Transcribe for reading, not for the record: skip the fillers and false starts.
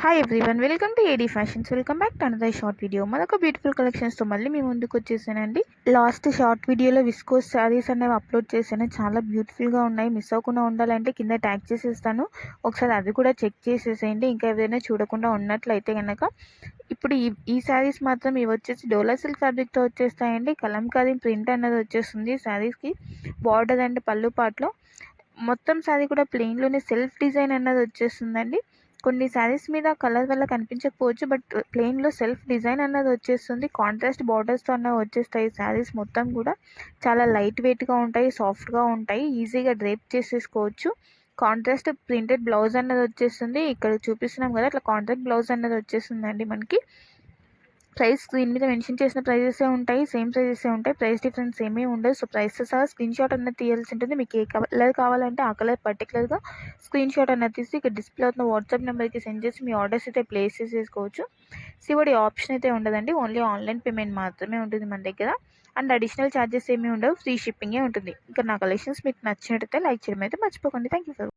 Hi everyone, welcome to AD fashions. Welcome back to another short video. మరొక beautiful కలెక్షన్స్తో మళ్ళీ మీ ముందుకు వచ్చేసానండి. Last short వీడియోలో విస్కోస్ శారీస్ అనేవి అప్లోడ్ చేశాను. చాలా బ్యూటిఫుల్గా ఉన్నాయి. మిస్ అవ్వకుండా ఉండాలంటే కింద ట్యాగ్ చేసేస్తాను, ఒకసారి అది కూడా చెక్ చేసేసేయండి. ఇంకా ఏదైనా చూడకుండా ఉన్నట్లయితే కనుక ఇప్పుడు ఈ శారీస్ మాత్రం ఇవి వచ్చేసి డోలా సిల్క్ ఫ్యాబ్రిక్తో వచ్చేస్తాయండి. కలంకారీ ప్రింట్ అనేది వచ్చేస్తుంది శారీస్కి. బార్డర్ అండ్ పళ్ళు పాటలో మొత్తం శారీ కూడా ప్లెయిన్లోనే సెల్ఫ్ డిజైన్ అన్నది వచ్చేస్తుందండి. కొన్ని శారీస్ మీద కలర్ వల్ల కనిపించకపోవచ్చు, బట్ ప్లెయిన్లో సెల్ఫ్ డిజైన్ అన్నది వచ్చేస్తుంది. కాంట్రాస్ట్ బార్డర్స్తో అన్నవి వచ్చేస్తాయి. శారీస్ మొత్తం కూడా చాలా లైట్ వెయిట్గా ఉంటాయి, సాఫ్ట్గా ఉంటాయి, ఈజీగా డ్రేప్ చేసేసుకోవచ్చు. కాంట్రాస్ట్ ప్రింటెడ్ బ్లౌజ్ అన్నది వచ్చేస్తుంది. ఇక్కడ చూపిస్తున్నాం కదా, అట్లా కాంట్రాక్ట్ బ్లౌజ్ అన్నది వచ్చేస్తుందండి మనకి. ప్రైస్ స్క్రీన్ మీద మెన్షన్ చేసిన ప్రైజెసే ఉంటాయి, సేమ్ ప్రైజెసే ఉంటాయి, ప్రైస్ డిఫరెన్స్ ఏమీ ఉండదు. సో ప్రైస్ సహా స్క్రీన్ షాట్ అన్నది తీయాల్సి ఉంటుంది. మీకు ఏ కలర్ కావాలంటే ఆ కలర్ పర్టికులర్గా స్క్రీన్ షాట్ అన్నది తీసి ఇక్కడ డిస్ప్లే అవుతున్న వాట్సాప్ నెంబర్కి సెండ్ చేసి మీ ఆర్డర్స్ అయితే ప్లేస్ చేసేసుకోవచ్చు. సిఓడి ఆప్షన్ అయితే ఉండదండి, ఓన్లీ ఆన్లైన్ పేమెంట్ మాత్రమే ఉంటుంది మన దగ్గర. అండ్ అడిషనల్ ఛార్జెస్ ఏమీ ఉండవు, ఫ్రీ షిప్పింగే ఉంటుంది. ఇంకా నా కలెక్షన్స్ మీకు నచ్చినట్టయితే లైక్ చేయడం అయితే మర్చిపోకండి. Thank you for